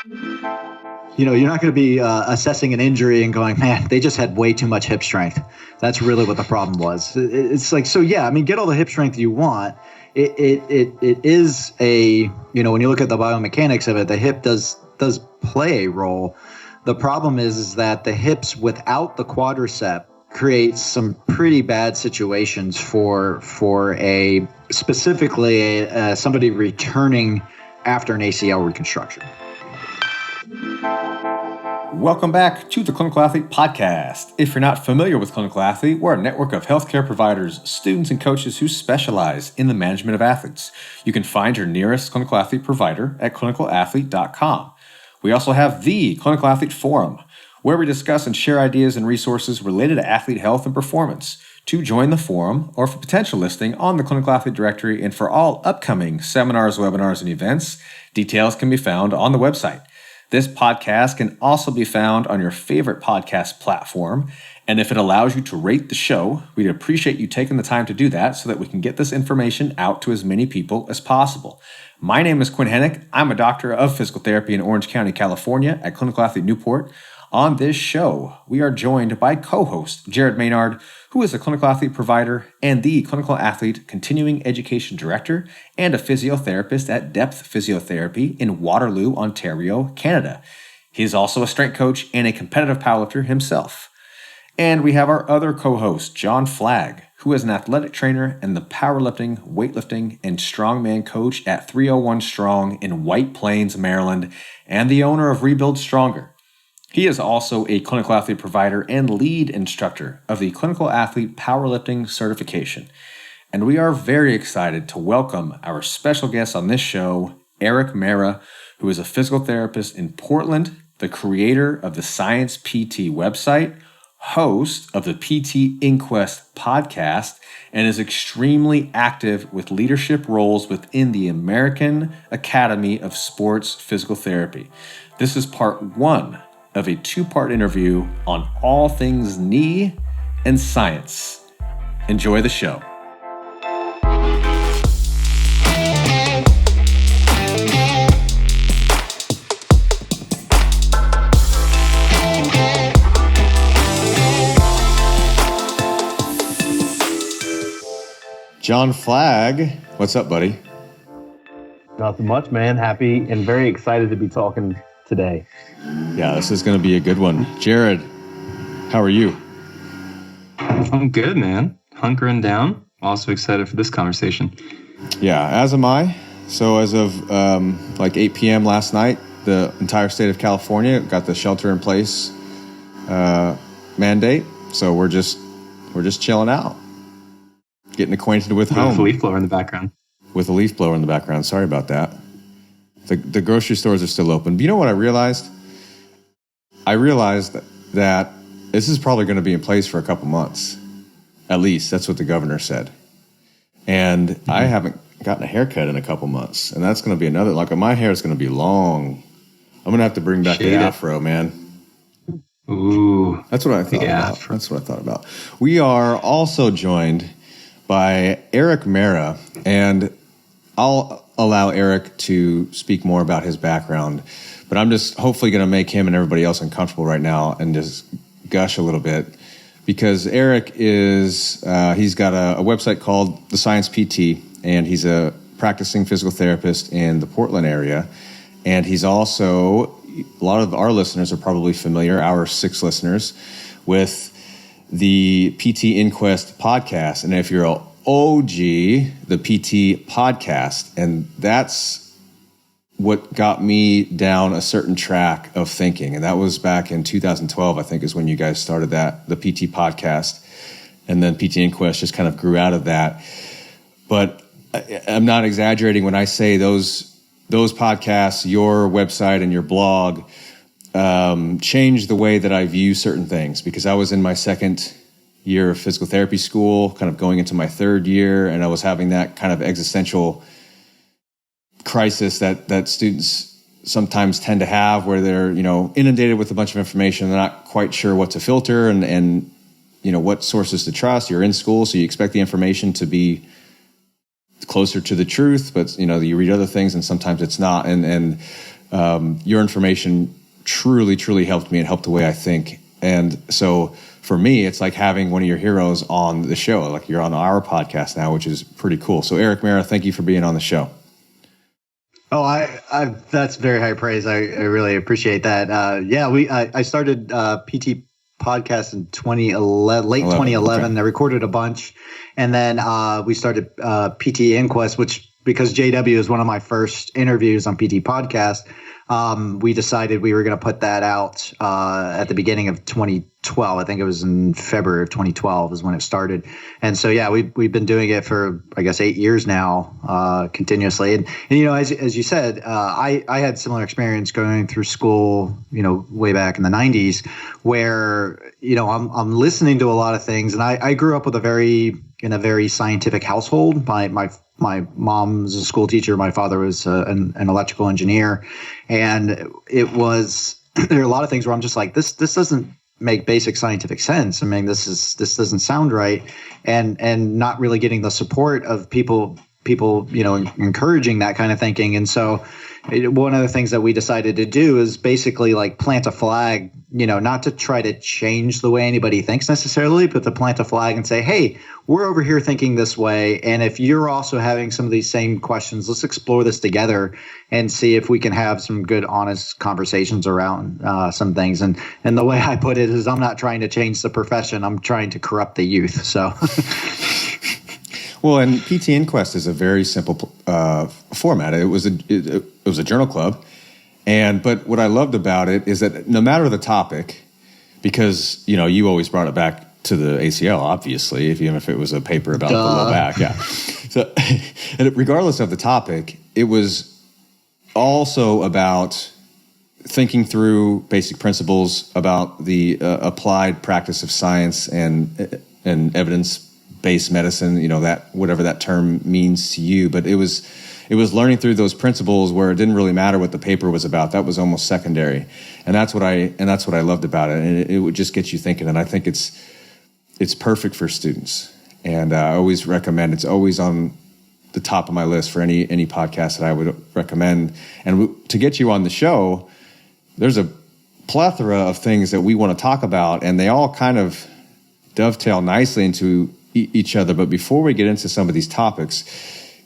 You're not going to be assessing an injury and going, man, they just had way too much hip strength. That's really what the problem was. It's like, so yeah, I mean, get all the hip strength you want. It is a, when you look at the biomechanics of it, the hip does play a role. The problem is that the hips without the quadricep creates some pretty bad situations for specifically somebody returning after an ACL reconstruction. Welcome back to the Clinical Athlete Podcast. If you're not familiar with Clinical Athlete, we're a network of healthcare providers, students, and coaches who specialize in the management of athletes. You can find your nearest Clinical Athlete provider at clinicalathlete.com. We also have the Clinical Athlete Forum, where we discuss and share ideas and resources related to athlete health and performance. To join the forum or for potential listing on the Clinical Athlete Directory and for all upcoming seminars, webinars, and events, details can be found on the website. This podcast can also be found on your favorite podcast platform, and if it allows you to rate the show, we'd appreciate you taking the time to do that so that we can get this information out to as many people as possible. My name is Quinn. I'm a doctor of physical therapy in Orange County, California at Clinical Athlete Newport. On this show, we are joined by co-host Erik Maynard, who is a clinical athlete provider and the Clinical Athlete Continuing Education Director and a physiotherapist at Depth Physiotherapy in Waterloo, Ontario, Canada. He is also a strength coach and a competitive powerlifter himself. And we have our other co-host, John Flagg, who is an athletic trainer and the powerlifting, weightlifting, and strongman coach at 301 Strong in White Plains, Maryland, and the owner of Rebuild Stronger. He is also a clinical athlete provider and lead instructor of the Clinical Athlete Powerlifting Certification. And we are very excited to welcome our special guest on this show, Erik Meira, who is a physical therapist in Portland, the creator of the Science PT website, host of the PT Inquest podcast, and is extremely active with leadership roles within the American Academy of Sports Physical Therapy. This is part one of a two-part interview on all things knee and science. Enjoy the show. John Flagg, what's up, buddy? Nothing much, man. Happy and very excited to be talking today. Yeah, this is going to be a good one. Jared, how are you? I'm good, man. Hunkering down. Also excited for this conversation. Yeah, as am I. So as of like 8 p.m. last night, the entire state of California got the shelter-in-place mandate. So we're just chilling out, getting acquainted with home. With a leaf blower in the background. With a leaf blower in the background. Sorry about that. The grocery stores are still open. But you know what I realized? I realized that this is probably going to be in place for a couple months. At least that's what the governor said. And I haven't gotten a haircut in a couple months. And that's going to be another, like my hair is going to be long. I'm going to have to bring back the afro, man. Ooh. That's what I thought about. Afro. That's what I thought about. We are also joined by Erik Mehra, and I'll allow Erik to speak more about his background, but I'm just hopefully going to make him and everybody else uncomfortable right now and just gush a little bit, because Erik is, he's got a website called The Science PT, and he's a practicing physical therapist in the Portland area. And he's also, a lot of our listeners are probably familiar, our 6 listeners, with the PT Inquest podcast. And if you're an OG, the PT podcast, and that's what got me down a certain track of thinking. And that was back in 2012, I think, is when you guys started that, the PT podcast. And then PT Inquest just kind of grew out of that. But I'm not exaggerating when I say those podcasts, your website and your blog, changed the way that I view certain things, because I was in my second year of physical therapy school, kind of going into my third year, and I was having that kind of existential crisis that students sometimes tend to have, where they're, inundated with a bunch of information. They're not quite sure what to filter and what sources to trust. You're in school, so you expect the information to be closer to the truth, but you read other things and sometimes it's not. And your information truly, truly helped me and helped the way I think. And so for me, it's like having one of your heroes on the show. Like you're on our podcast now, which is pretty cool. So Erik Meira, thank you for being on the show. Oh, I that's very high praise. I really appreciate that. I started PT podcast in 2011, late 2011. Okay. I recorded a bunch, and then we started PT Inquest, which, because JW is one of my first interviews on PT podcast, we decided we were going to put that out at the beginning of 2012. I think it was in February of 2012 is when it started. And so, yeah, we've been doing it for, I guess, 8 years now, continuously. And you know, as you said, I had similar experience going through school, you know, way back in the 90s, where, you know, I'm listening to a lot of things. And I grew up with in a very scientific household. My mom's a school teacher. My father was an electrical engineer. And it was, there are a lot of things where I'm just like, this doesn't make basic scientific sense. I mean, this doesn't sound right. And not really getting the support of people, you know, encouraging that kind of thinking. And so one of the things that we decided to do is basically like plant a flag, you know, not to try to change the way anybody thinks necessarily, but to plant a flag and say, hey, we're over here thinking this way. And if you're also having some of these same questions, let's explore this together and see if we can have some good, honest conversations around some things. And the way I put it is, I'm not trying to change the profession. I'm trying to corrupt the youth. So. Well, and PT Inquest is a very simple format. It was a journal club, but what I loved about it is that no matter the topic, because you know you always brought it back to the ACL, obviously, even if it was a paper about the low back, yeah. So, and regardless of the topic, it was also about thinking through basic principles about the applied practice of science and evidence-based medicine, you know, that whatever that term means to you, but it was learning through those principles where it didn't really matter what the paper was about. That was almost secondary, and that's what I loved about it. And it would just get you thinking. And I think it's perfect for students. And I always recommend. It's always on the top of my list for any podcast that I would recommend. And to get you on the show, there's a plethora of things that we want to talk about, and they all kind of dovetail nicely into each other. But before we get into some of these topics,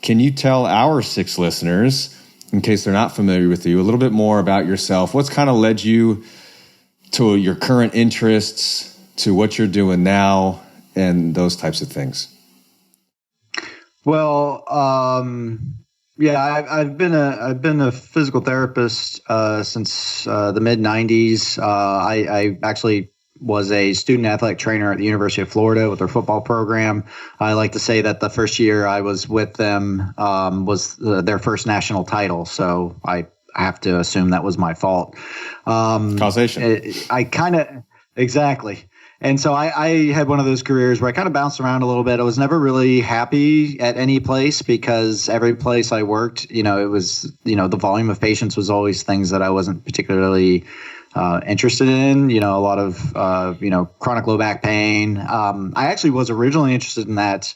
can you tell our 6 listeners, in case they're not familiar with you, a little bit more about yourself? What's kind of led you to your current interests, to what you're doing now, and those types of things? Well, I've been a physical therapist since the mid 90s. I actually was a student athletic trainer at the University of Florida with their football program. I like to say that the first year I was with them was their first national title. So I have to assume that was my fault. Causation. Exactly. And so I had one of those careers where I kind of bounced around a little bit. I was never really happy at any place because every place I worked, you know, it was, you know, the volume of patients was always things that I wasn't particularly interested in, you know, a lot of, chronic low back pain. I actually was originally interested in that.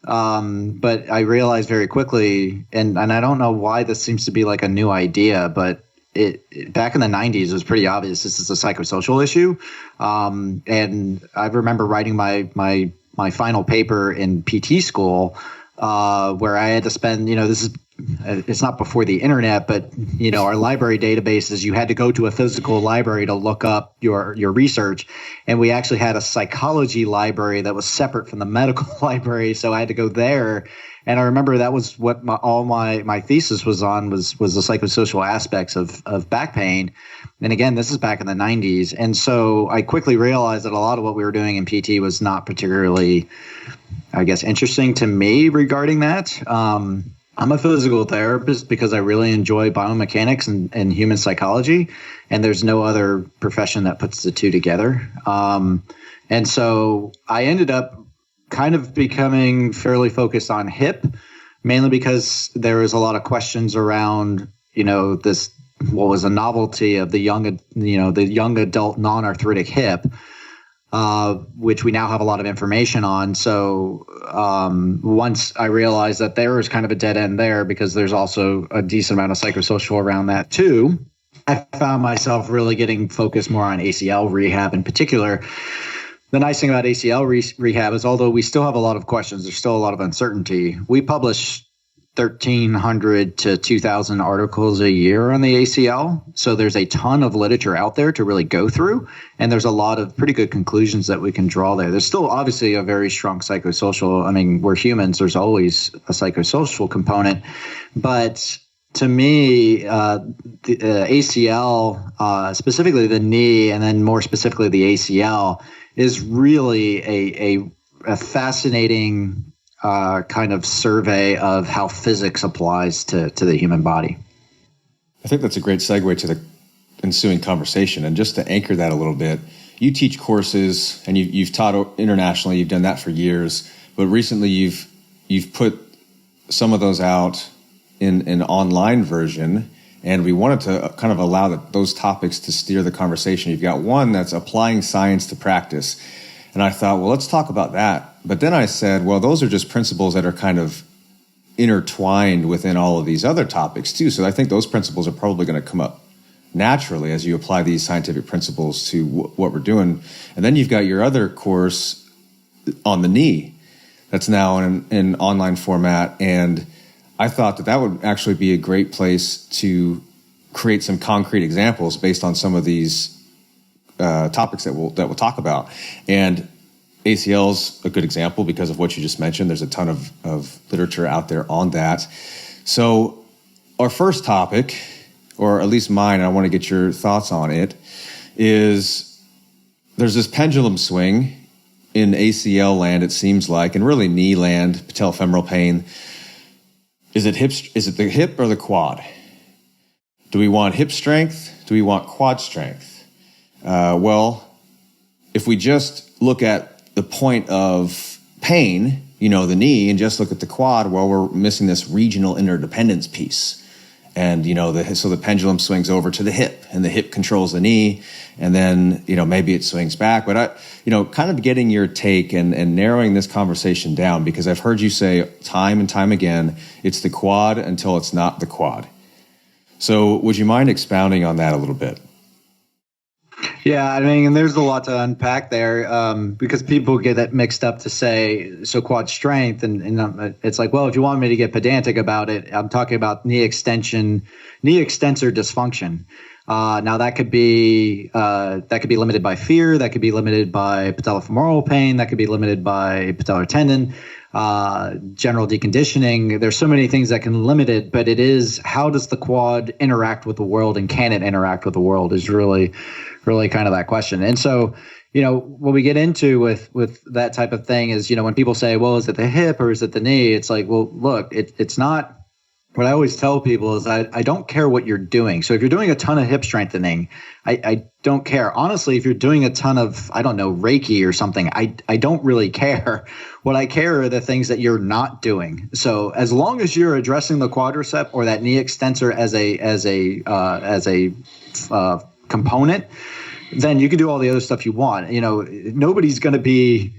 But I realized very quickly, and I don't know why this seems to be like a new idea, but it back in the 90s, it was pretty obvious this is a psychosocial issue. And I remember writing my final paper in PT school, where I had to spend, you know, it's not before the internet, but, you know, our library databases, you had to go to a physical library to look up your research. And we actually had a psychology library that was separate from the medical library. So I had to go there. And I remember that was what my thesis was on was the psychosocial aspects of back pain. And again, this is back in the 90s. And so I quickly realized that a lot of what we were doing in PT was not particularly, I guess, interesting to me regarding that. I'm a physical therapist because I really enjoy biomechanics and human psychology, and there's no other profession that puts the two together. And so I ended up kind of becoming fairly focused on hip, mainly because there was a lot of questions around, you know, what was a novelty of the young adult non-arthritic hip. which we now have a lot of information on. So once I realized that there was kind of a dead end there, because there's also a decent amount of psychosocial around that too, I found myself really getting focused more on ACL rehab in particular. The nice thing about ACL rehab is, although we still have a lot of questions, there's still a lot of uncertainty. We publish 1,300 to 2,000 articles a year on the ACL. So there's a ton of literature out there to really go through. And there's a lot of pretty good conclusions that we can draw there. There's still obviously a very strong psychosocial. I mean, we're humans. There's always a psychosocial component. But to me, the ACL, specifically the knee, and then more specifically the ACL, is really a fascinating kind of survey of how physics applies to the human body. I think that's a great segue to the ensuing conversation. And just to anchor that a little bit, you teach courses and you've taught internationally. You've done that for years, but recently you've put some of those out in an online version. And we wanted to kind of allow those topics to steer the conversation. You've got one that's applying science to practice. And I thought, well, let's talk about that. But then I said, well, those are just principles that are kind of intertwined within all of these other topics too. So I think those principles are probably going to come up naturally as you apply these scientific principles to what we're doing. And then you've got your other course on the knee that's now in online format. And I thought that would actually be a great place to create some concrete examples based on some of these topics that we'll talk about. And ACL's a good example because of what you just mentioned. There's a ton of literature out there on that. So our first topic, or at least mine, and I want to get your thoughts on it, is there's this pendulum swing in ACL land, it seems like, and really knee land, patellofemoral pain. Is it the hip or the quad? Do we want hip strength? Do we want quad strength? Well, if we just look at the point of pain, the knee, and just look at the quad, well, we're missing this regional interdependence piece. And, so the pendulum swings over to the hip, and the hip controls the knee, and then, maybe it swings back. But kind of getting your take and narrowing this conversation down, because I've heard you say time and time again, it's the quad until it's not the quad. So would you mind expounding on that a little bit? Yeah, I mean, and there's a lot to unpack there, because people get that mixed up to say, so quad strength, and it's like, well, if you want me to get pedantic about it, I'm talking about knee extensor dysfunction. Now that could be limited by fear, that could be limited by patellofemoral pain, that could be limited by patellar tendon, general deconditioning. There's so many things that can limit it, but it is, how does the quad interact with the world, and can it interact with the world, is really kind of that question. And so, what we get into with that type of thing is, when people say, well, is it the hip or is it the knee? It's like, well, look, it's not. What I always tell people is I don't care what you're doing. So if you're doing a ton of hip strengthening, I don't care. Honestly, if you're doing a ton of, I don't know, Reiki or something, I don't really care. What I care are the things that you're not doing. So as long as you're addressing the quadricep or that knee extensor as a component, then you can do all the other stuff you want. Nobody's going to be,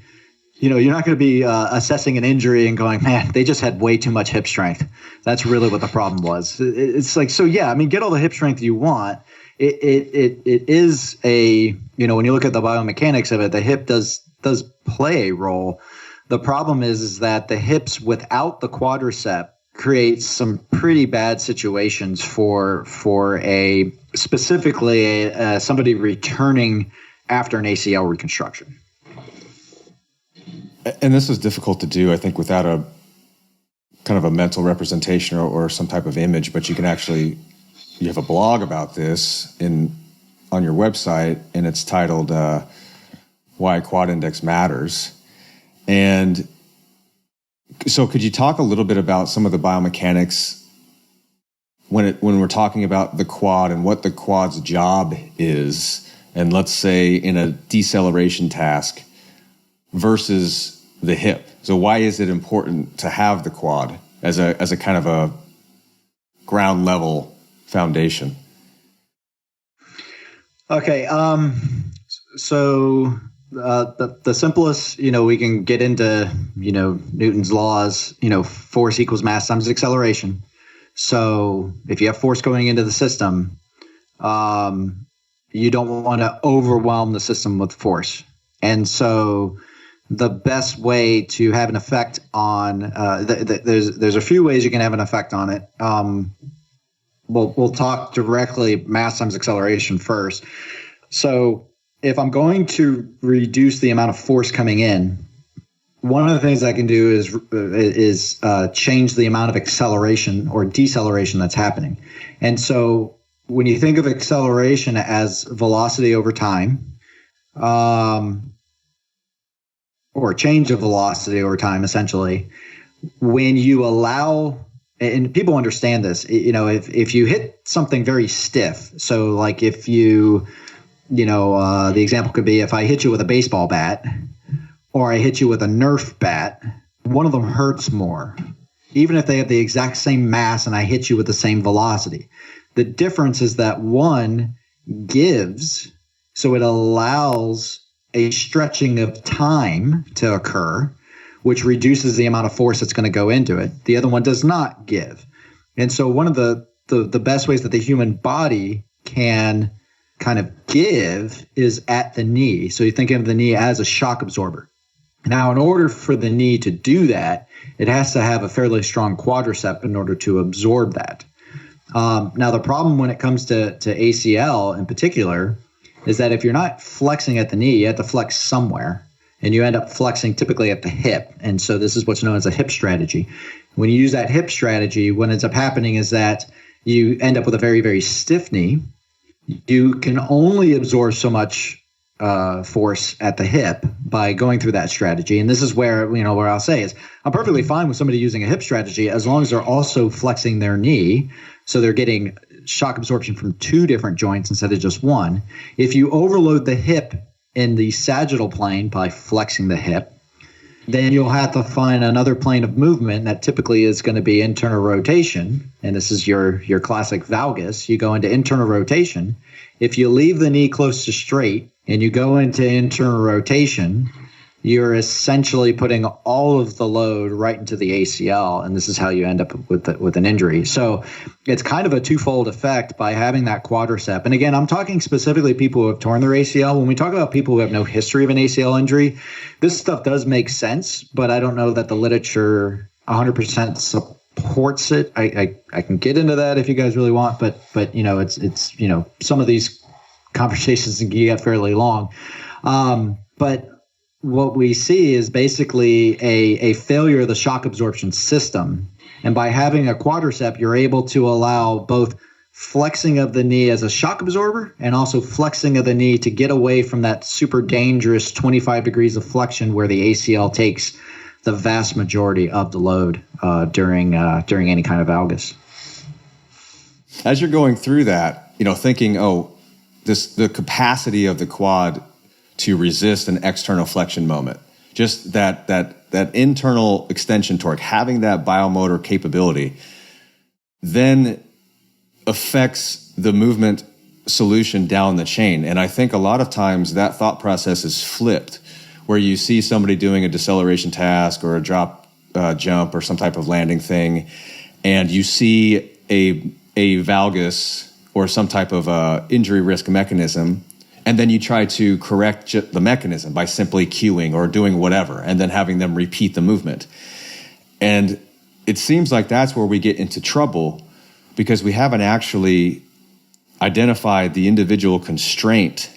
you're not going to be assessing an injury and going, man, they just had way too much hip strength. That's really what the problem was. It's like, so yeah, I mean, get all the hip strength you want. It is a, when you look at the biomechanics of it, the hip does play a role. The problem is that the hips without the quadricep creates some pretty bad situations for specifically somebody returning after an ACL reconstruction. And this is difficult to do, I think, without a kind of a mental representation or some type of image, but you have a blog about this on your website, and it's titled Why Quad Index Matters. And so could you talk a little bit about some of the biomechanics when we're talking about the quad and what the quad's job is, and let's say in a deceleration task versus the hip? So why is it important to have the quad as a kind of a ground level foundation? Okay, so the simplest, we can get into, Newton's laws, force equals mass times acceleration. So if you have force going into the system, you don't want to overwhelm the system with force. And so the best way to have an effect on, there's a few ways you can have an effect on it. We'll talk directly mass times acceleration first. So if I'm going to reduce the amount of force coming in, one of the things I can do is change the amount of acceleration or deceleration that's happening. And so when you think of acceleration as velocity over time, or change of velocity over time, essentially, when you allow, and people understand this, if you hit something very stiff, so like if you, the example could be if I hit you with a baseball bat or I hit you with a Nerf bat, one of them hurts more, even if they have the exact same mass and I hit you with the same velocity. The difference is that one gives, so it allows a stretching of time to occur, which reduces the amount of force that's going to go into it. The other one does not give. And so one of the best ways that the human body can kind of give is at the knee. So you think of the knee as a shock absorber. Now, in order for the knee to do that, it has to have a fairly strong quadricep in order to absorb that. Now, the problem when it comes to ACL in particular is that if you're not flexing at the knee, you have to flex somewhere, and you end up flexing typically at the hip. And so this is what's known as a hip strategy. When you use that hip strategy, what ends up happening is that you end up with a very, very stiff knee. You can only absorb so much force at the hip by going through that strategy. And this is where, where I'll say is I'm perfectly fine with somebody using a hip strategy as long as they're also flexing their knee. So they're getting shock absorption from two different joints instead of just one. If you overload the hip in the sagittal plane by flexing the hip, then you'll have to find another plane of movement that typically is going to be internal rotation. And this is your classic valgus. You go into internal rotation. If you leave the knee close to straight and you go into internal rotation, you're essentially putting all of the load right into the ACL, and this is how you end up with an injury. So it's kind of a twofold effect by having that quadricep. And again, I'm talking specifically people who have torn their ACL. When we talk about people who have no history of an ACL injury, this stuff does make sense, but I don't know that the literature 100% supports it. I can get into that if you guys really want, but it's some of these conversations can get fairly long. But what we see is basically a failure of the shock absorption system. And by having a quadricep, you're able to allow both flexing of the knee as a shock absorber and also flexing of the knee to get away from that super dangerous 25 degrees of flexion where the ACL takes the vast majority of the load during any kind of valgus. As you're going through that, thinking, the capacity of the quad to resist an external flexion moment, just that internal extension torque, having that biomotor capability, then affects the movement solution down the chain. And I think a lot of times that thought process is flipped, where you see somebody doing a deceleration task or a drop jump or some type of landing thing, and you see a valgus or some type of injury risk mechanism, and then you try to correct the mechanism by simply cueing or doing whatever, and then having them repeat the movement. And it seems like that's where we get into trouble, because we haven't actually identified the individual constraint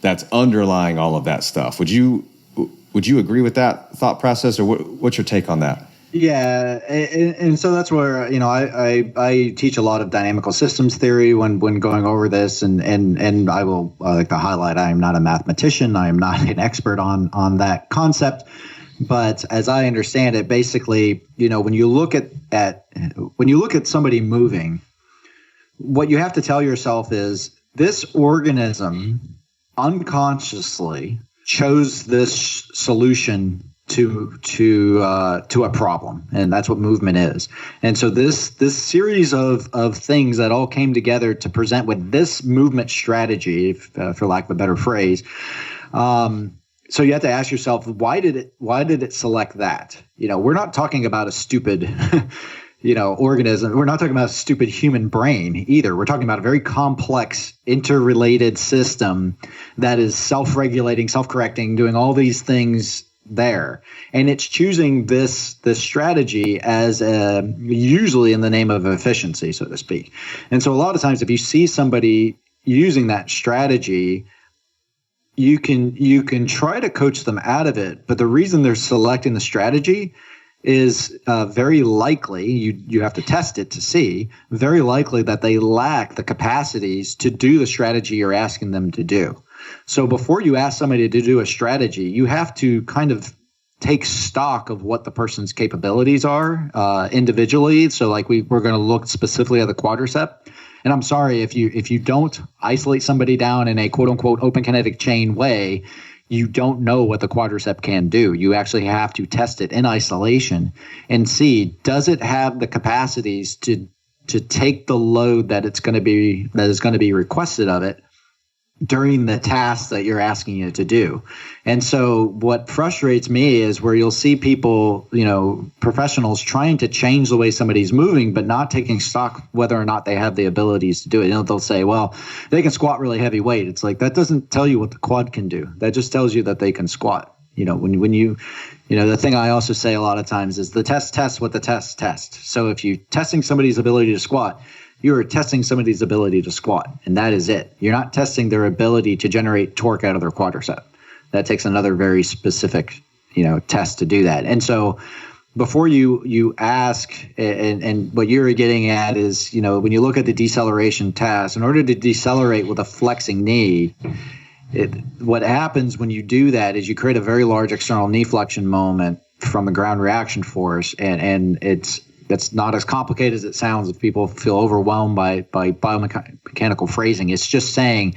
that's underlying all of that stuff. Would you agree with that thought process, or what's your take on that? Yeah, and so that's where I teach a lot of dynamical systems theory when going over this, and I will like to highlight I am not a mathematician, I am not an expert on that concept, but as I understand it, basically, when you look at somebody moving, what you have to tell yourself is this organism unconsciously chose this solution to a problem, and that's what movement is. And so this series of things that all came together to present with this movement strategy, for lack of a better phrase, So you have to ask yourself, why did it select that? We're not talking about a stupid, organism. We're not talking about a stupid human brain either. We're talking about a very complex, interrelated system that is self-regulating, self-correcting, doing all these things there. And it's choosing this strategy as usually in the name of efficiency, so to speak. And so a lot of times if you see somebody using that strategy, you can try to coach them out of it. But the reason they're selecting the strategy is very likely, you have to test it to see, very likely that they lack the capacities to do the strategy you're asking them to do. So before you ask somebody to do a strategy, you have to kind of take stock of what the person's capabilities are individually. So like we're going to look specifically at the quadricep. And I'm sorry, if you don't isolate somebody down in a quote unquote open kinetic chain way, you don't know what the quadricep can do. You actually have to test it in isolation and see, does it have the capacities to take the load that is going to be requested of it during the task that you're asking it to do. And so what frustrates me is where you'll see people, professionals trying to change the way somebody's moving, but not taking stock whether or not they have the abilities to do it. They'll say, well, they can squat really heavy weight. It's like, that doesn't tell you what the quad can do. That just tells you that they can squat. When you the thing I also say a lot of times is the test what the test. So if you're testing somebody's ability to squat, you are testing somebody's ability to squat, and that is it. You're not testing their ability to generate torque out of their quadricep. That takes another very specific, test to do that. And so before you ask, and what you're getting at is, when you look at the deceleration test, in order to decelerate with a flexing knee, what happens when you do that is you create a very large external knee flexion moment from a ground reaction force, and it's not as complicated as it sounds if people feel overwhelmed by biomechanical phrasing. It's just saying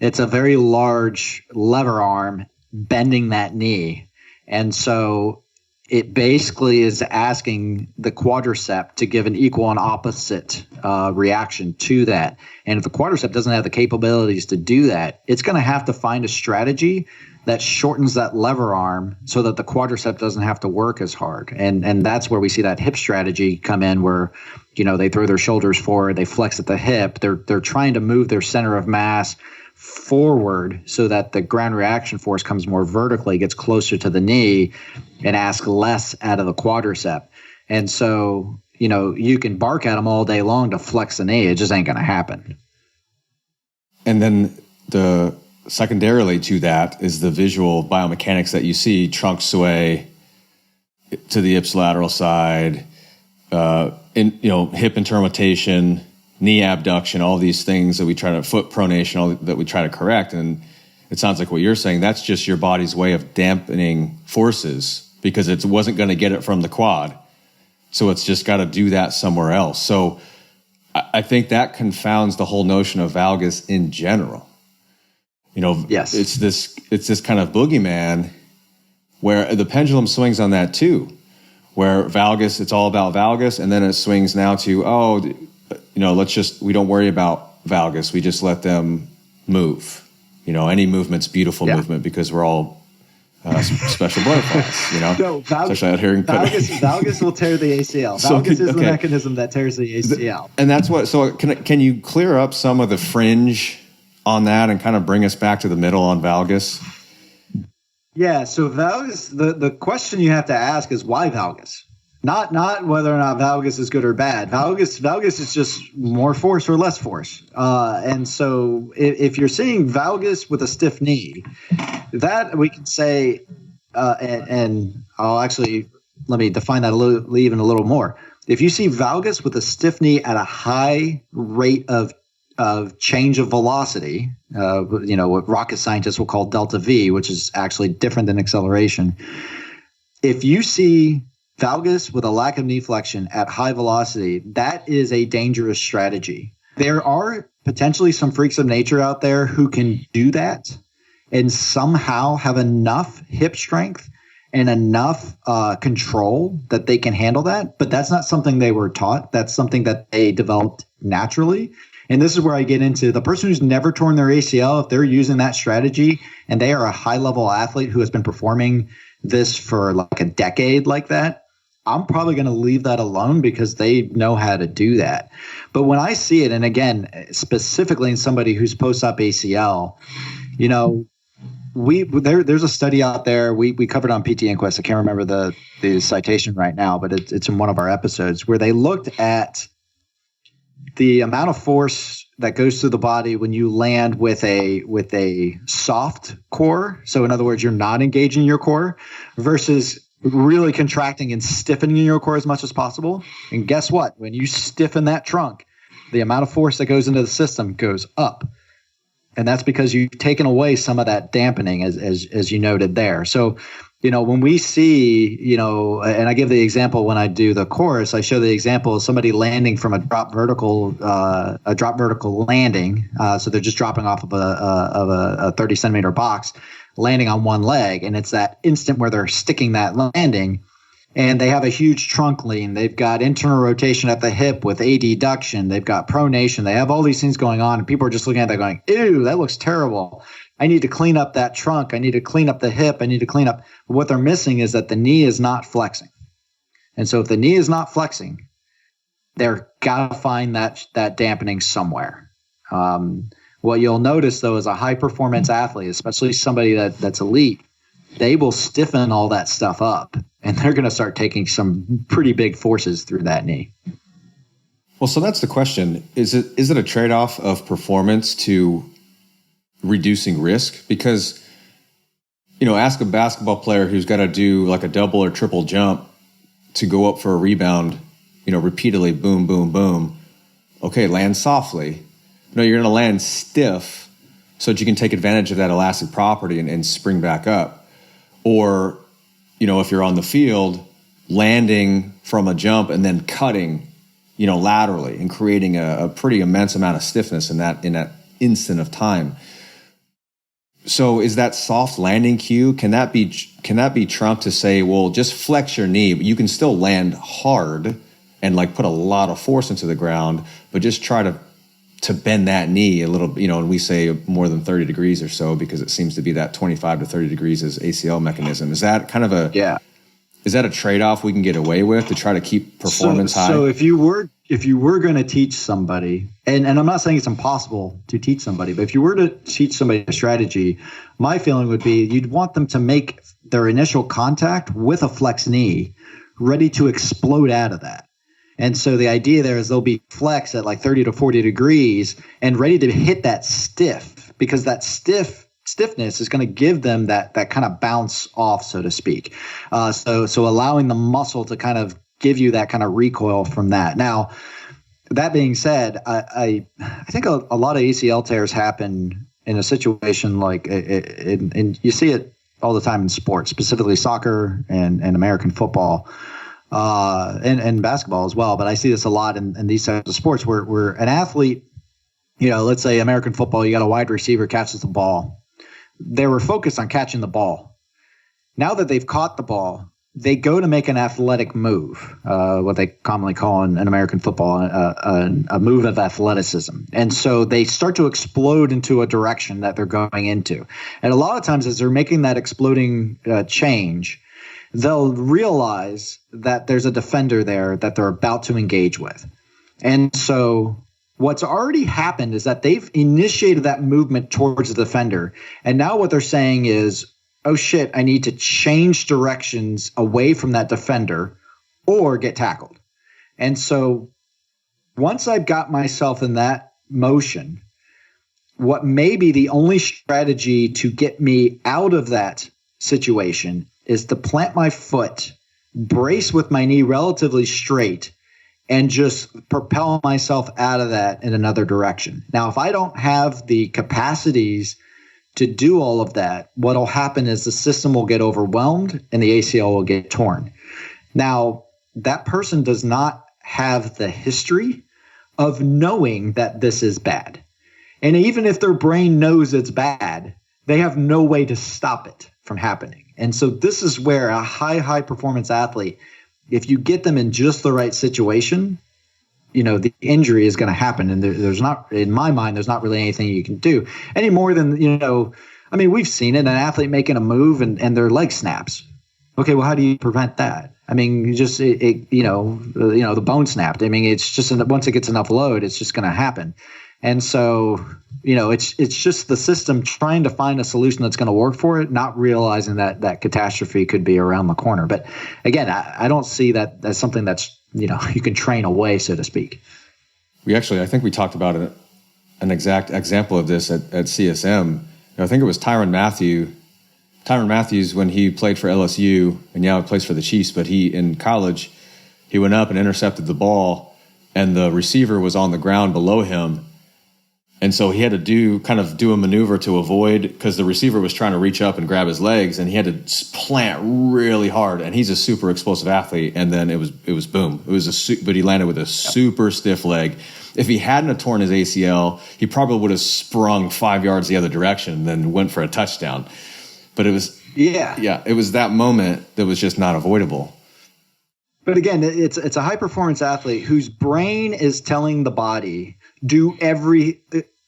it's a very large lever arm bending that knee. And so it basically is asking the quadricep to give an equal and opposite reaction to that. And if the quadricep doesn't have the capabilities to do that, it's going to have to find a strategy that shortens that lever arm so that the quadricep doesn't have to work as hard. And that's where we see that hip strategy come in where, they throw their shoulders forward, they flex at the hip. They're trying to move their center of mass forward so that the ground reaction force comes more vertically, gets closer to the knee, and ask less out of the quadricep. And so, you can bark at them all day long to flex the knee. It just ain't going to happen. And then secondarily to that is the visual biomechanics that you see: trunk sway to the ipsilateral side, hip interrotation, knee abduction, all these things that we try to, foot pronation, all that we try to correct. And it sounds like what you're saying, that's just your body's way of dampening forces because it wasn't going to get it from the quad. So it's just got to do that somewhere else. So I think that confounds the whole notion of valgus in general. Yes. It's this kind of boogeyman where the pendulum swings on that too, where valgus, it's all about valgus, and then it swings now to, we don't worry about valgus. We just let them move. Any movement's beautiful movement because we're all special butterflies, No, especially out here in valgus will tear the ACL. Valgus is the mechanism that tears the ACL. And that's what, so can you clear up some of the fringe on that and kind of bring us back to the middle on valgus? Yeah, so valgus, the question you have to ask is why valgus? Not whether or not valgus is good or bad. Valgus is just more force or less force. And so if you're seeing valgus with a stiff knee, that we can say, and I'll actually, let me define that even a little more. If you see valgus with a stiff knee at a high rate of change of velocity, what rocket scientists will call delta V, which is actually different than acceleration. If you see valgus with a lack of knee flexion at high velocity, that is a dangerous strategy. There are potentially some freaks of nature out there who can do that and somehow have enough hip strength and enough control that they can handle that. But that's not something they were taught. That's something that they developed naturally. And this is where I get into the person who's never torn their ACL. If they're using that strategy and they are a high level athlete who has been performing this for like a decade like that, I'm probably going to leave that alone because they know how to do that. But when I see it, and again, specifically in somebody who's post-op ACL, you know, there's a study out there we covered on PT Inquest. I can't remember the citation right now, but it's in one of our episodes where they looked at the amount of force that goes through the body when you land with a soft core. So in other words, you're not engaging your core versus really contracting and stiffening your core as much as possible. And guess what? When you stiffen that trunk, the amount of force that goes into the system goes up. And that's because you've taken away some of that dampening as you noted there. So, you know, when we see, you know, and I give the example when I do the course, I show the example of somebody landing from a drop vertical landing. So they're just dropping off of a 30 centimeter box, landing on one leg. And it's that instant where they're sticking that landing and they have a huge trunk lean. They've got internal rotation at the hip with adduction. They've got pronation. They have all these things going on. And people are just looking at that going, ew, that looks terrible. I need to clean up that trunk. I need to clean up the hip. I need to clean up. But what they're missing is that the knee is not flexing. And so if the knee is not flexing, they're got to find that dampening somewhere. What you'll notice, though, is a high-performance athlete, especially somebody that's elite, they will stiffen all that stuff up, and they're going to start taking some pretty big forces through that knee. Well, so that's the question. Is it a trade-off of performance to reducing risk? Because, you know, ask a basketball player who's got to do like a double or triple jump to go up for a rebound, you know, repeatedly, boom, boom, boom. Okay, land softly. No, you're going to land stiff so that you can take advantage of that elastic property and spring back up. Or, you know, if you're on the field, landing from a jump and then cutting, you know, laterally and creating a pretty immense amount of stiffness in that instant of time. So is that soft landing cue, can that be trumped to say, well, just flex your knee, but you can still land hard and like put a lot of force into the ground, but just try to bend that knee a little, you know, and we say more than 30 degrees or so because it seems to be that 25 to 30 degrees is ACL mechanism. Is that kind of is that a trade-off we can get away with to try to keep performance high? So if you were going to teach somebody, and I'm not saying it's impossible to teach somebody, but if you were to teach somebody a strategy, my feeling would be you'd want them to make their initial contact with a flex knee ready to explode out of that. And so the idea there is they'll be flexed at like 30 to 40 degrees and ready to hit that stiff, because that stiffness is going to give them that kind of bounce off, so to speak. So allowing the muscle to kind of give you that kind of recoil from that. Now, that being said, I think a lot of ACL tears happen in a situation like, and you see it all the time in sports, specifically soccer and American football. And basketball as well, but I see this a lot in these types of sports where an athlete, you know, let's say American football, you got a wide receiver catches the ball. They were focused on catching the ball. Now that they've caught the ball, they go to make an athletic move, what they commonly call in American football a move of athleticism. And so they start to explode into a direction that they're going into. And a lot of times as they're making that exploding change, they'll realize that there's a defender there that they're about to engage with. And so what's already happened is that they've initiated that movement towards the defender. And now what they're saying is, oh shit, I need to change directions away from that defender or get tackled. And so once I've got myself in that motion, what may be the only strategy to get me out of that situation is to plant my foot, brace with my knee relatively straight, and just propel myself out of that in another direction. Now, if I don't have the capacities to do all of that, what will happen is the system will get overwhelmed and the ACL will get torn. Now, that person does not have the history of knowing that this is bad. And even if their brain knows it's bad, they have no way to stop it from happening. And so this is where a high performance athlete, if you get them in just the right situation, the injury is going to happen. And there's not, in my mind, there's not really anything you can do any more than, we've seen it, an athlete making a move and their leg snaps. Okay, well, how do you prevent that? I mean, you just, the bone snapped. I mean, it's just, once it gets enough load, it's just going to happen. And so, it's just the system trying to find a solution that's going to work for it, not realizing that catastrophe could be around the corner. But again, I don't see that as something that's, you can train away, so to speak. I think we talked about an exact example of this at CSM. I think it was Tyrann Matthews when he played for LSU, and now he plays for the Chiefs, but in college, he went up and intercepted the ball, and the receiver was on the ground below him. And so he had to do a maneuver to avoid, because the receiver was trying to reach up and grab his legs, and he had to plant really hard. And he's a super explosive athlete. And then it was boom. But he landed with a super stiff leg. If he hadn't have torn his ACL, he probably would have sprung 5 yards the other direction and then went for a touchdown. But it was it was that moment that was just not avoidable. But again, it's a high performance athlete whose brain is telling the body,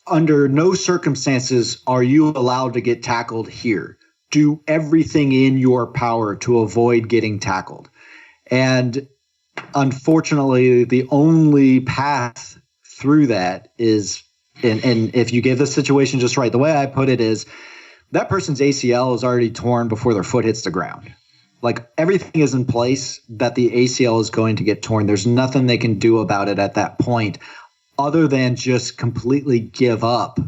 under no circumstances are you allowed to get tackled here. Do everything in your power to avoid getting tackled. And unfortunately, the only path through that is, and if you give the situation just right, the way I put it is that person's ACL is already torn before their foot hits the ground. Like, everything is in place that the ACL is going to get torn. There's nothing they can do about it at that point other than just completely give up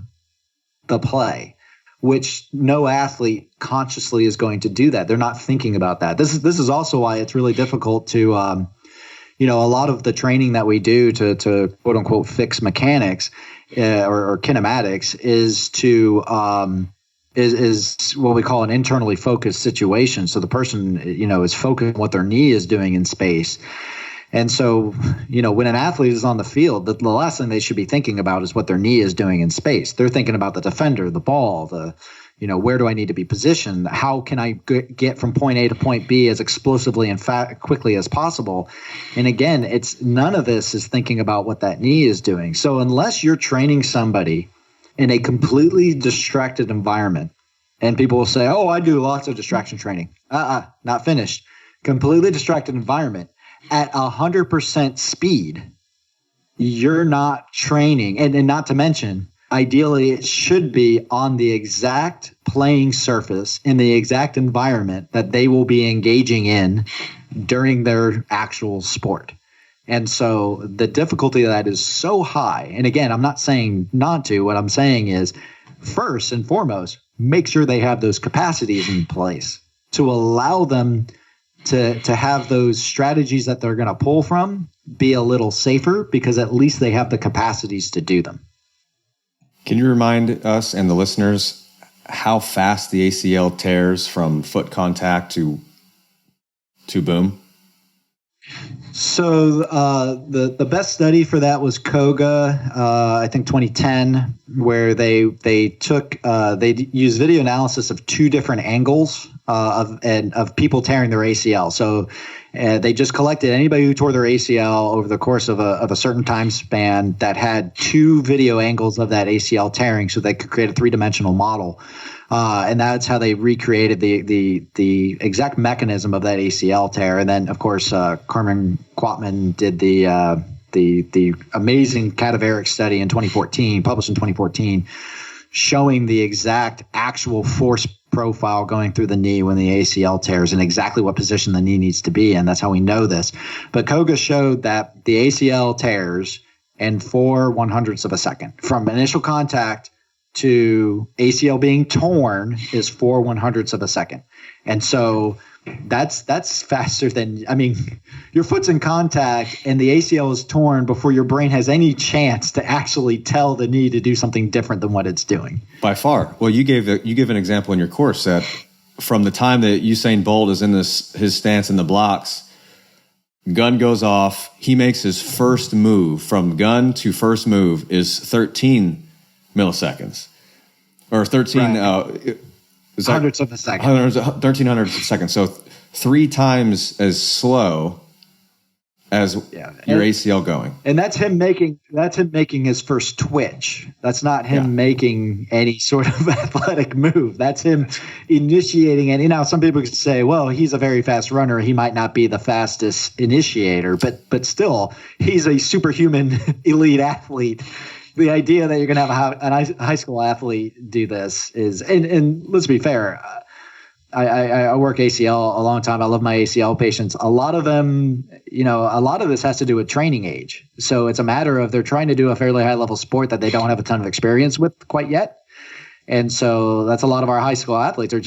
the play, which no athlete consciously is going to do that. They're not thinking about that. This is also why it's really difficult to, a lot of the training that we do to quote unquote fix mechanics or kinematics is to is what we call an internally focused situation. So the person, is focused on what their knee is doing in space. And so, when an athlete is on the field, the last thing they should be thinking about is what their knee is doing in space. They're thinking about the defender, the ball, where do I need to be positioned? How can I get from point A to point B as explosively and quickly as possible? And again, it's none of this is thinking about what that knee is doing. So unless you're training somebody in a completely distracted environment, and people will say, oh, I do lots of distraction training. Not finished. Completely distracted environment at 100% speed, you're not training. And not to mention, ideally, it should be on the exact playing surface in the exact environment that they will be engaging in during their actual sport. And so the difficulty of that is so high. And again, I'm not saying not to. What I'm saying is, first and foremost, make sure they have those capacities in place to allow them to have those strategies that they're going to pull from be a little safer, because at least they have the capacities to do them. Can you remind us and the listeners how fast the ACL tears from foot contact to boom? So the best study for that was Koga, I think 2010, where they used video analysis of two different angles of people tearing their ACL. So they just collected anybody who tore their ACL over the course of a certain time span that had two video angles of that ACL tearing, so they could create a three-dimensional model. And that's how they recreated the exact mechanism of that ACL tear. And then, of course, Carmen Quatman did the amazing cadaveric study in 2014, published in 2014, showing the exact actual force profile going through the knee when the ACL tears and exactly what position the knee needs to be in. That's how we know this. But Koga showed that the ACL tears in 4/100ths of a second from initial contact to ACL being torn is 4/100ths of a second. And so that's faster than, your foot's in contact and the ACL is torn before your brain has any chance to actually tell the knee to do something different than what it's doing. By far. Well, you give an example in your course that from the time that Usain Bolt is in his stance in the blocks, gun goes off, he makes his first move. From gun to first move is 13 milliseconds, or 13 right. Hundredths of a second. 13 hundredths of a second. So 3 times as slow as your ACL going. And that's him making his first twitch. That's not him making any sort of athletic move. That's him initiating it. Now, some people could say, well, he's a very fast runner. He might not be the fastest initiator, but still, he's a superhuman elite athlete. The idea that you're going to have a high school athlete do this is, and let's be fair, I work ACL a long time. I love my ACL patients. A lot of them, a lot of this has to do with training age. So it's a matter of they're trying to do a fairly high level sport that they don't have a ton of experience with quite yet. And so that's a lot of our high school athletes are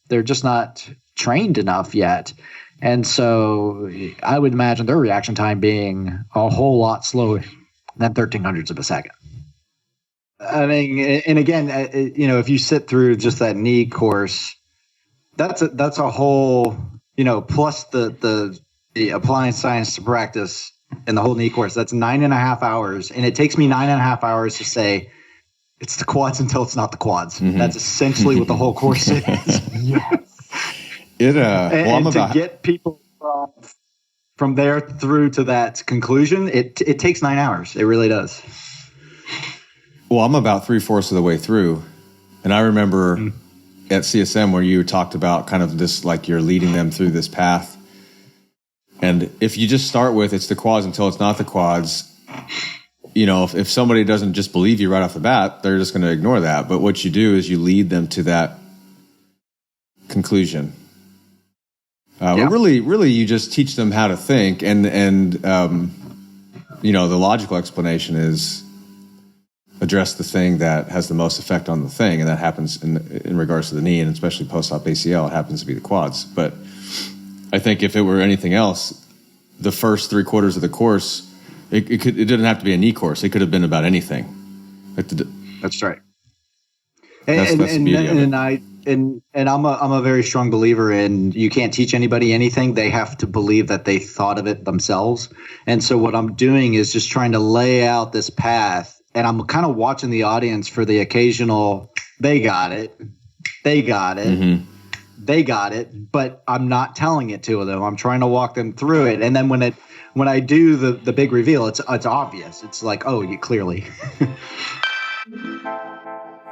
they're just not trained enough yet. And so I would imagine their reaction time being a whole lot slower than 0.13 of a second. I mean, and again, if you sit through just that knee course, that's a whole, plus the applying science to practice and the whole knee course. That's 9.5 hours. And it takes me 9.5 hours to say it's the quads until it's not the quads. Mm-hmm. That's essentially what the whole course is. To get people from there through to that conclusion, it takes 9 hours. It really does. Well, I'm about 3/4 of the way through. And I remember at CSM where you talked about kind of this, like you're leading them through this path. And if you just start with it's the quads until it's not the quads, if somebody doesn't just believe you right off the bat, they're just going to ignore that. But what you do is you lead them to that conclusion. But really, you just teach them how to think. And the logical explanation is address the thing that has the most effect on the thing, and that happens in regards to the knee, and especially post-op ACL, it happens to be the quads. But I think if it were anything else, the first 3/4 of the course, it didn't have to be a knee course. It could have been about anything. That's right. That's the beauty of it. And I'm a very strong believer in you can't teach anybody anything. They have to believe that they thought of it themselves. And so what I'm doing is just trying to lay out this path. And I'm kind of watching the audience for the occasional, they got it, mm-hmm. They got it, but I'm not telling it to them. I'm trying to walk them through it. And then when I do the big reveal, it's obvious. It's like, oh, you clearly.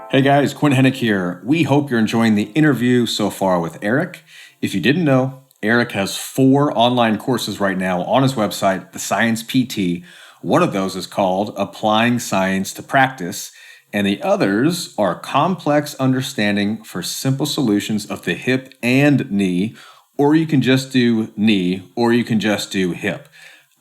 Hey guys, Quinn here. We hope you're enjoying the interview so far with Erik. If you didn't know, Erik has 4 online courses right now on his website, The Science PT. One of those is called Applying Science to Practice, and the others are Complex Understanding for Simple Solutions of the Hip and Knee, or you can just do knee, or you can just do hip.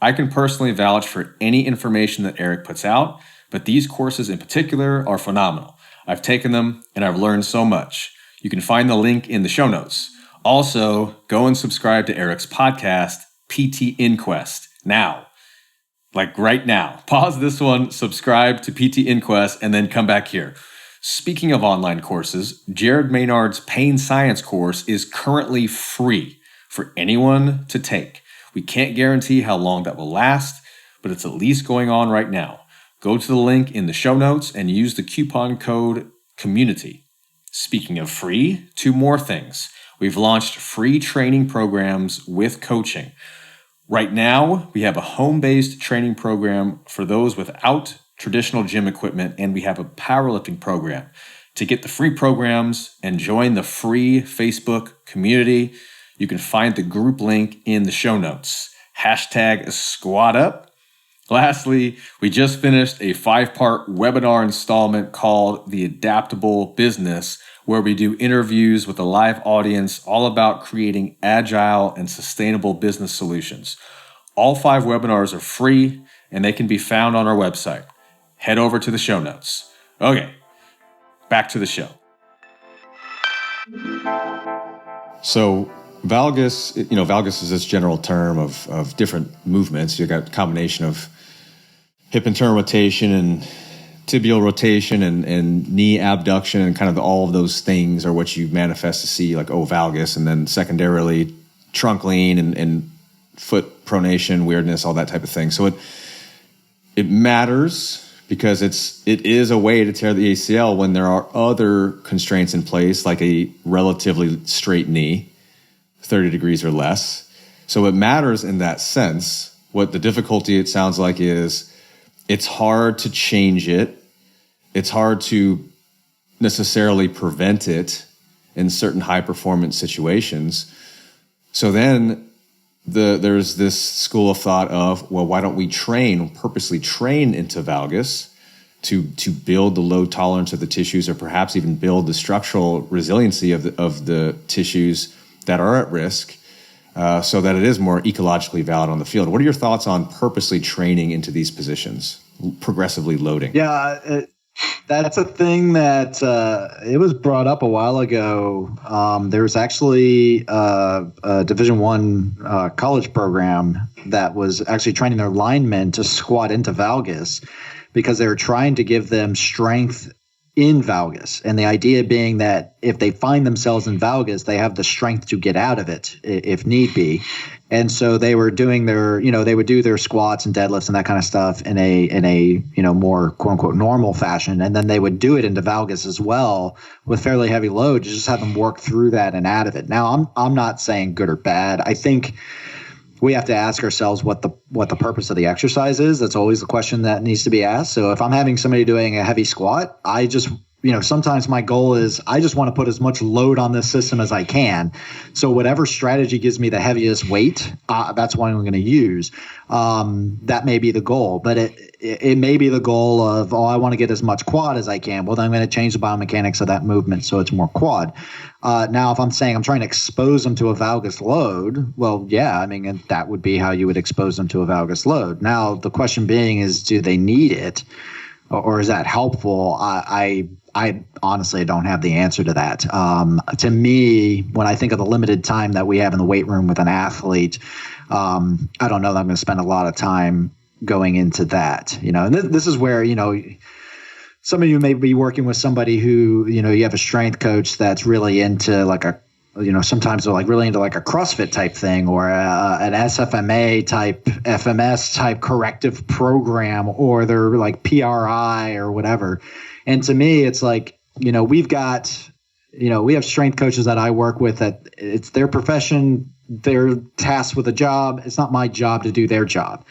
I can personally vouch for any information that Erik puts out, but these courses in particular are phenomenal. I've taken them and I've learned so much. You can find the link in the show notes. Also, go and subscribe to Erik's podcast, PT Inquest, now. Like right now. Pause this one, subscribe to PT Inquest, and then come back here. Speaking of online courses, Jared Maynard's Pain Science course is currently free for anyone to take. We can't guarantee how long that will last, but it's at least going on right now. Go to the link in the show notes and use the coupon code COMMUNITY. Speaking of free, 2 more things. We've launched free training programs with coaching. Right now, we have a home-based training program for those without traditional gym equipment, and we have a powerlifting program. To get the free programs and join the free Facebook community, you can find the group link in the show notes. #SquatUp. Lastly, we just finished a 5-part webinar installment called The Adaptable Business, where we do interviews with a live audience all about creating agile and sustainable business solutions. All 5 webinars are free, and they can be found on our website. Head over to the show notes. Okay, back to the show. So Valgus is this general term of different movements. You got a combination of hip and turn rotation and tibial rotation and knee abduction, and kind of all of those things are what you manifest to see, like, valgus, and then secondarily trunk lean and foot pronation, weirdness, all that type of thing. So it matters because it is a way to tear the ACL when there are other constraints in place, like a relatively straight knee, 30 degrees or less. So it matters in that sense. What the difficulty, it sounds like, is it's hard to change it. It's hard to necessarily prevent it in certain high performance situations. So then there's this school of thought of, well, why don't we purposely train into valgus to build the load tolerance of the tissues, or perhaps even build the structural resiliency of the tissues that are at risk, so that it is more ecologically valid on the field. What are your thoughts on purposely training into these positions, progressively loading? Yeah, that's a thing that it was brought up a while ago. There was actually a Division I college program that was actually training their linemen to squat into valgus, because they were trying to give them strength in valgus. And the idea being that if they find themselves in valgus, they have the strength to get out of it if need be. And so they were doing they would do their squats and deadlifts and that kind of stuff in a more quote unquote normal fashion. And then they would do it into valgus as well with fairly heavy load, to just have them work through that and out of it. Now, I'm not saying good or bad. I think we have to ask ourselves what the purpose of the exercise is. That's always the question that needs to be asked. So if I'm having somebody doing a heavy squat, I just, sometimes my goal is I just want to put as much load on this system as I can. So whatever strategy gives me the heaviest weight, that's what I'm going to use. That may be the goal, but it may be the goal of, I want to get as much quad as I can. Well, then I'm going to change the biomechanics of that movement so it's more quad. Now, if I'm saying I'm trying to expose them to a valgus load, well, yeah, and that would be how you would expose them to a valgus load. Now, the question being is, do they need it, or is that helpful? I honestly don't have the answer to that. To me, when I think of the limited time that we have in the weight room with an athlete, I don't know that I'm going to spend a lot of time going into that. And this is where, some of you may be working with somebody who, you have a strength coach that's really into like sometimes they're like really into like a CrossFit type thing, or an SFMA type, FMS type corrective program, or they're like PRI or whatever. And to me, it's like, we have strength coaches that I work with that it's their profession, they're tasked with a job. It's not my job to do their job.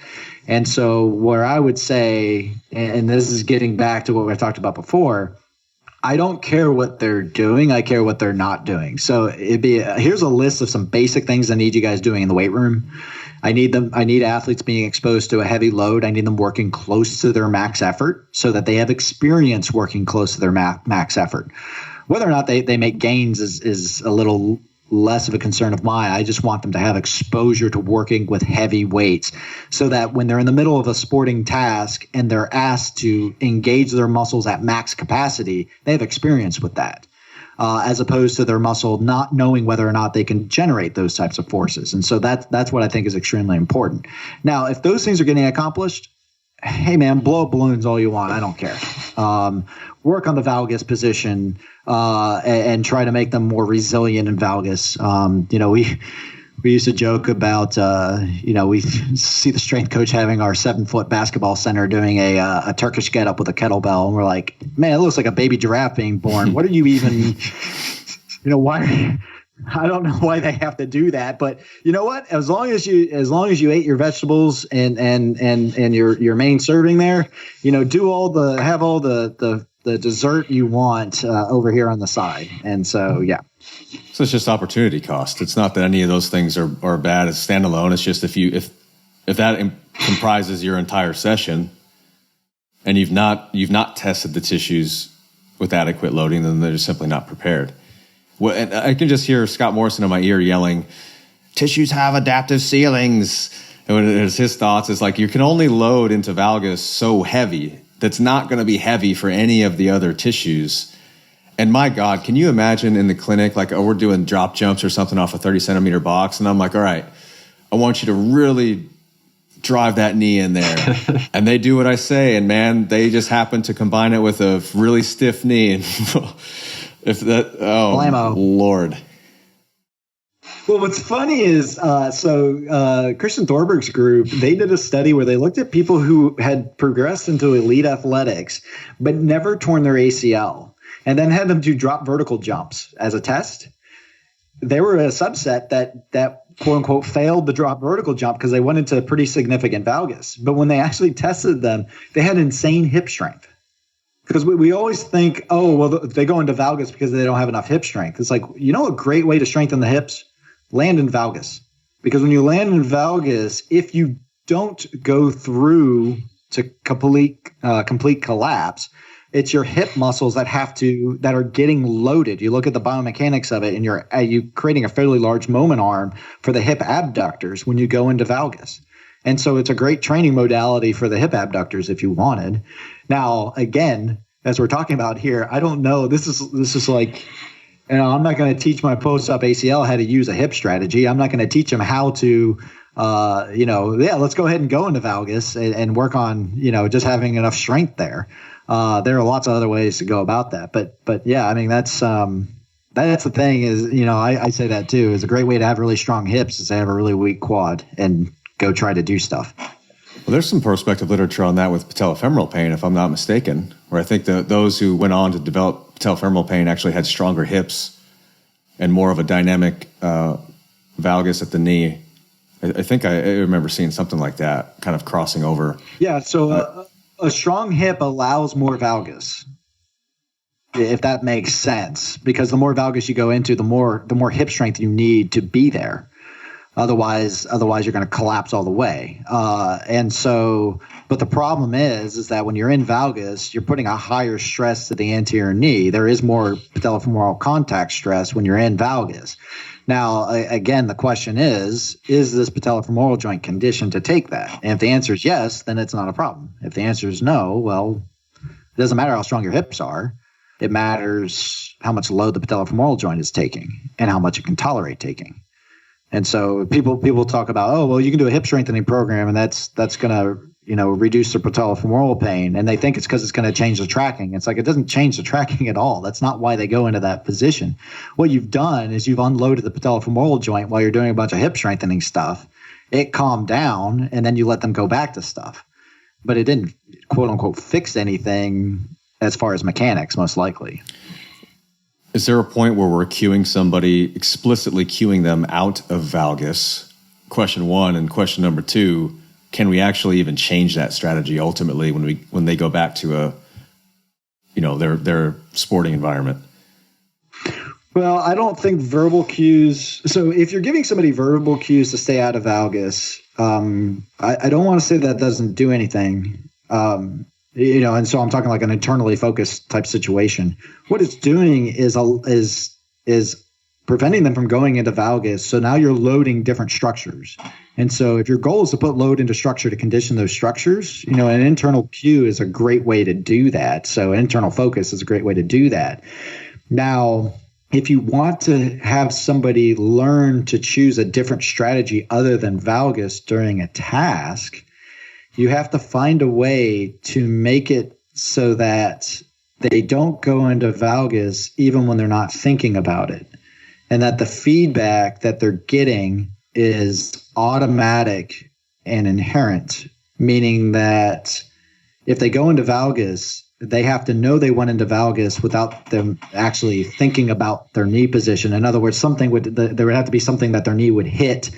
And so where I would say, and this is getting back to what we talked about before, I don't care what they're doing. I care what they're not doing. So here's a list of some basic things I need you guys doing in the weight room. I need athletes being exposed to a heavy load. I need them working close to their max effort so that they have experience working close to their max effort. Whether or not they make gains is a little less of a concern of mine. I just want them to have exposure to working with heavy weights, so that when they're in the middle of a sporting task and they're asked to engage their muscles at max capacity, they have experience with that, as opposed to their muscle not knowing whether or not they can generate those types of forces. And so that's what I think is extremely important. Now, if those things are getting accomplished, hey man, blow up balloons all you want. I don't care. Work on the valgus position and try to make them more resilient in valgus. We used to joke about, we see the strength coach having our 7-foot basketball center doing a Turkish get-up with a kettlebell. And we're like, man, it looks like a baby giraffe being born. What are you even, why? I don't know why they have to do that, but you know what? As long as you ate your vegetables and your main serving there, have all the dessert you want over here on the side. And so, yeah. So it's just opportunity cost. It's not that any of those things are bad as standalone. It's just if that comprises your entire session and you've not tested the tissues with adequate loading, then they're just simply not prepared. Well, and I can just hear Scott Morrison in my ear yelling, "Tissues have adaptive ceilings." And it's his thoughts. It's like you can only load into valgus so heavy that's not going to be heavy for any of the other tissues. And my God, can you imagine in the clinic, like, we're doing drop jumps or something off a 30-centimeter box, and I'm like, all right, I want you to really drive that knee in there. And they do what I say, and man, they just happen to combine it with a really stiff knee. And Blammo. Lord. Well, what's funny is, Christian Thorberg's group, they did a study where they looked at people who had progressed into elite athletics, but never torn their ACL, and then had them do drop vertical jumps as a test. They were a subset that quote unquote failed the drop vertical jump because they went into pretty significant valgus. But when they actually tested them, they had insane hip strength. Because we always think, oh, well, they go into valgus because they don't have enough hip strength. It's like, you know, a great way to strengthen the hips? Land in valgus. Because when you land in valgus, if you don't go through to complete collapse, it's your hip muscles that are getting loaded. You look at the biomechanics of it, and you're creating a fairly large moment arm for the hip abductors when you go into valgus. And so it's a great training modality for the hip abductors if you wanted. Now, again, as we're talking about here, I don't know. This is like, you know, I'm not going to teach my post-op ACL how to use a hip strategy. I'm not going to teach them how to, let's go ahead and go into valgus and work on, you know, just having enough strength there. There are lots of other ways to go about that. But yeah, I mean, that's the thing is, you know, I say that too, is a great way to have really strong hips is to have a really weak quad and go try to do stuff. Well, there's some prospective literature on that with patellofemoral pain, if I'm not mistaken, where I think those who went on to develop patellofemoral pain actually had stronger hips and more of a dynamic valgus at the knee. I think I remember seeing something like that kind of crossing over. Yeah, so a strong hip allows more valgus, if that makes sense, because the more valgus you go into, the more hip strength you need to be there. Otherwise you're going to collapse all the way. But the problem is that when you're in valgus, you're putting a higher stress to the anterior knee. There is more patellofemoral contact stress when you're in valgus. Now, again, the question is this patellofemoral joint conditioned to take that? And if the answer is yes, then it's not a problem. If the answer is no, well, it doesn't matter how strong your hips are. It matters how much load the patellofemoral joint is taking and how much it can tolerate taking. And so people talk about, oh, well, you can do a hip strengthening program and that's going to, you know, reduce the patellofemoral pain. And they think it's because it's going to change the tracking. It's like, it doesn't change the tracking at all. That's not why they go into that position. What you've done is you've unloaded the patellofemoral joint while you're doing a bunch of hip strengthening stuff. It calmed down and then you let them go back to stuff. But it didn't, quote unquote, fix anything as far as mechanics, most likely. Is there a point where we're explicitly cueing them out of valgus? Question one. And question number two, can we actually even change that strategy ultimately when they go back to their sporting environment? Well, I don't think verbal cues. So if you're giving somebody verbal cues to stay out of valgus, I don't want to say that doesn't do anything. And so I'm talking like an internally focused type situation. What it's doing is preventing them from going into valgus. So now you're loading different structures. And so if your goal is to put load into structure to condition those structures, you know, an internal cue is a great way to do that. So internal focus is a great way to do that. Now, if you want to have somebody learn to choose a different strategy other than valgus during a task, you have to find a way to make it so that they don't go into valgus even when they're not thinking about it. And that the feedback that they're getting is automatic and inherent, meaning that if they go into valgus, they have to know they went into valgus without them actually thinking about their knee position. In other words, there would have to be something that their knee would hit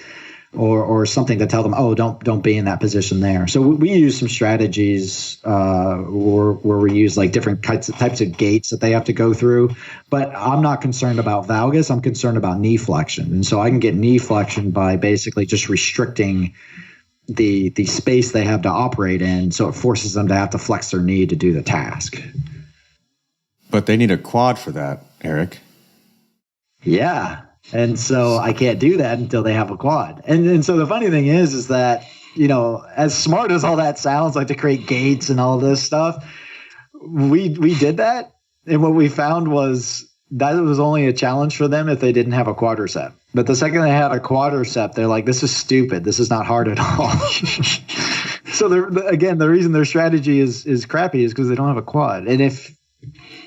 or something to tell them, oh, don't be in that position there. So we use some strategies where we use like different types of gates that they have to go through. But I'm not concerned about valgus. I'm concerned about knee flexion. And so I can get knee flexion by basically just restricting the space they have to operate in. So it forces them to have to flex their knee to do the task. But they need a quad for that, Erik. Yeah. And so I can't do that until they have a quad. And so the funny thing is that, you know, as smart as all that sounds, like to create gates and all this stuff, we did that. And what we found was that it was only a challenge for them if they didn't have a quadricep. But the second they had a quadricep, they're like, this is stupid. This is not hard at all. So the reason their strategy is crappy is because they don't have a quad. And if,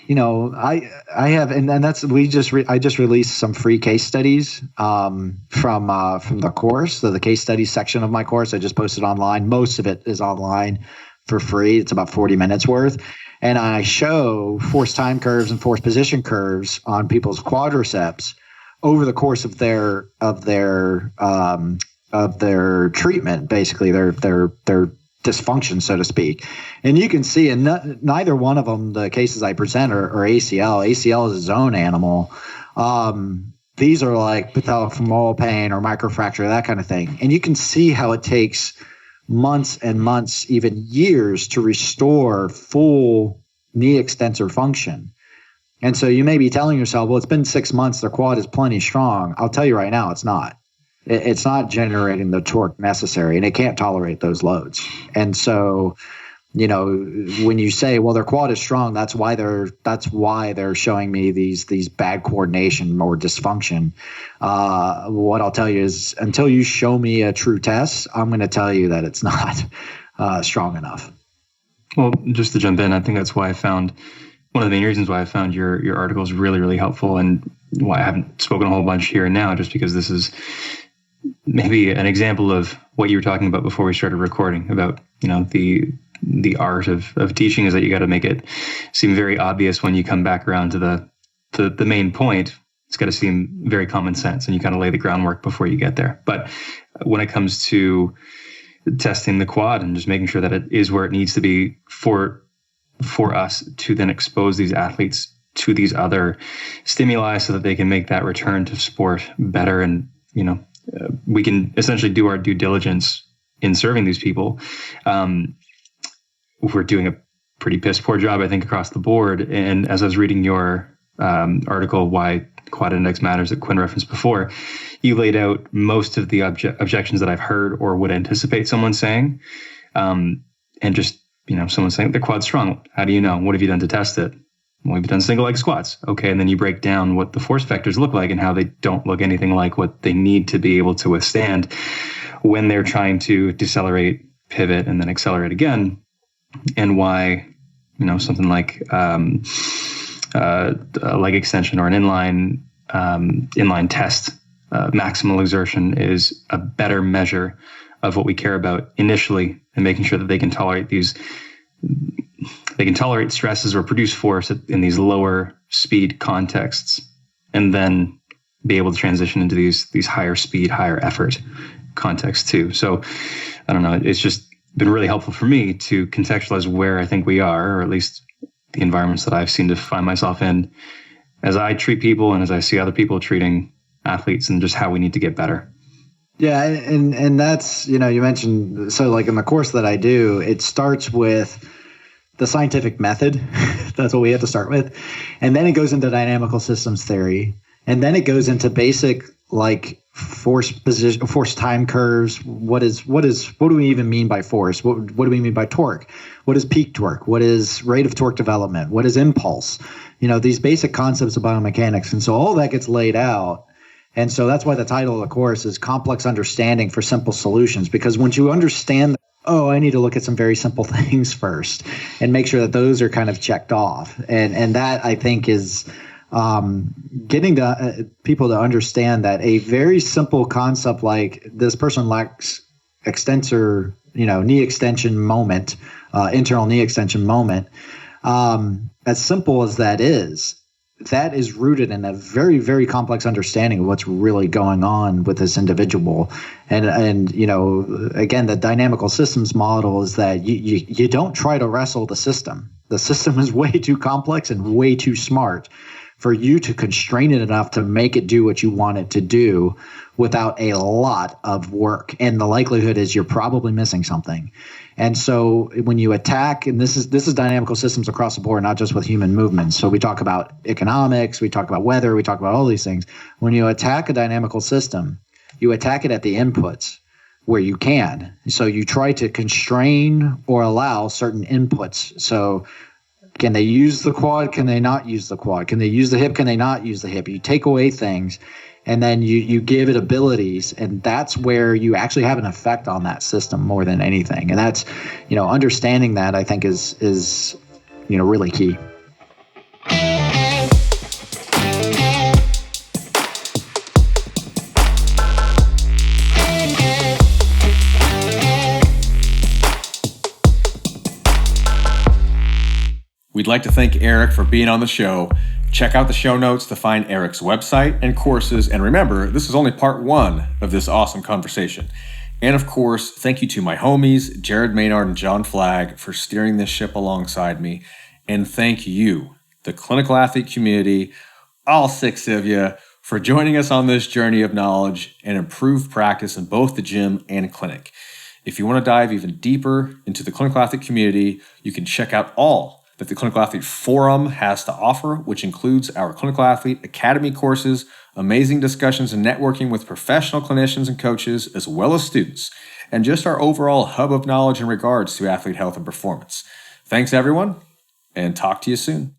you know, I have, and that's, I just released some free case studies from the course. So the case studies section of my course, I just posted online. Most of it is online for free. It's about 40 minutes worth. And I show force time curves and force position curves on people's quadriceps over the course of their treatment, basically their dysfunction, so to speak. And you can see in neither one of them, the cases I present are ACL. ACL is its own animal. These are like patellofemoral pain or microfracture, that kind of thing. And you can see how it takes months and months, even years, to restore full knee extensor function. And so you may be telling yourself, well, it's been 6 months, their quad is plenty strong. I'll tell you right now, it's not. It's not generating the torque necessary, and it can't tolerate those loads. And so, when you say, well, their quad is strong, that's why they're showing me these bad coordination or dysfunction. What I'll tell you is, until you show me a true test, I'm going to tell you that it's not strong enough. Well, just to jump in, I think that's why I found one of the main reasons why I found your articles really, really helpful, and why I haven't spoken a whole bunch here and now, just because this is maybe an example of what you were talking about before we started recording about, the art of teaching, is that you got to make it seem very obvious when you come back around to the main point. It's got to seem very common sense, and you kind of lay the groundwork before you get there. But when it comes to testing the quad and just making sure that it is where it needs to be for us to then expose these athletes to these other stimuli so that they can make that return to sport better, and we can essentially do our due diligence in serving these people. We're doing a pretty piss poor job, I think, across the board. And as I was reading your article, Why Quad Index Matters, that Quinn referenced before, you laid out most of the objections that I've heard or would anticipate someone saying. And just, someone saying their quad's strong. How do you know? What have you done to test it? Well, we've done single leg squats. Okay. And then you break down what the force vectors look like and how they don't look anything like what they need to be able to withstand when they're trying to decelerate, pivot, and then accelerate again. And why, something like a leg extension or an inline test, maximal exertion is a better measure of what we care about initially, and making sure that they can tolerate stresses or produce force in these lower speed contexts, and then be able to transition into these higher speed, higher effort contexts too. So I don't know, it's just been really helpful for me to contextualize where I think we are, or at least the environments that I've seen to find myself in as I treat people and as I see other people treating athletes, and just how we need to get better. Yeah. And that's, you mentioned, so like in the course that I do, it starts with the scientific method. That's what we have to start with. And then it goes into dynamical systems theory. And then it goes into basic, like, force position, force time curves. What do we even mean by force? What do we mean by torque? What is peak torque? What is rate of torque development? What is impulse? These basic concepts of biomechanics. And so all that gets laid out. And so that's why the title of the course is Complex Understanding for Simple Solutions, because once you understand, I need to look at some very simple things first and make sure that those are kind of checked off. And that, I think, is getting people to understand that a very simple concept like this person lacks extensor, knee extension moment, internal knee extension moment, as simple as that is rooted in a very, very complex understanding of what's really going on with this individual. And again, the dynamical systems model is that you don't try to wrestle the system. The system is way too complex and way too smart for you to constrain it enough to make it do what you want it to do without a lot of work. And the likelihood is you're probably missing something. And so when you attack, and this is dynamical systems across the board, not just with human movements. So we talk about economics, we talk about weather, we talk about all these things. When you attack a dynamical system, you attack it at the inputs where you can. So you try to constrain or allow certain inputs. So can they use the quad? Can they not use the quad? Can they use the hip? Can they not use the hip? You take away things, and then you give it abilities, and that's where you actually have an effect on that system more than anything. And that's, understanding that, I think, is really key. We'd like to thank Erik for being on the show. Check out the show notes to find Erik's website and courses. And remember, this is only part 1 of this awesome conversation. And of course, thank you to my homies, Jared Maynard and John Flagg, for steering this ship alongside me. And thank you, the Clinical Athlete community, all 6 of you, for joining us on this journey of knowledge and improved practice in both the gym and clinic. If you want to dive even deeper into the Clinical Athlete community, you can check out all that the Clinical Athlete Forum has to offer, which includes our Clinical Athlete Academy courses, amazing discussions and networking with professional clinicians and coaches, as well as students, and just our overall hub of knowledge in regards to athlete health and performance. Thanks, everyone, and talk to you soon.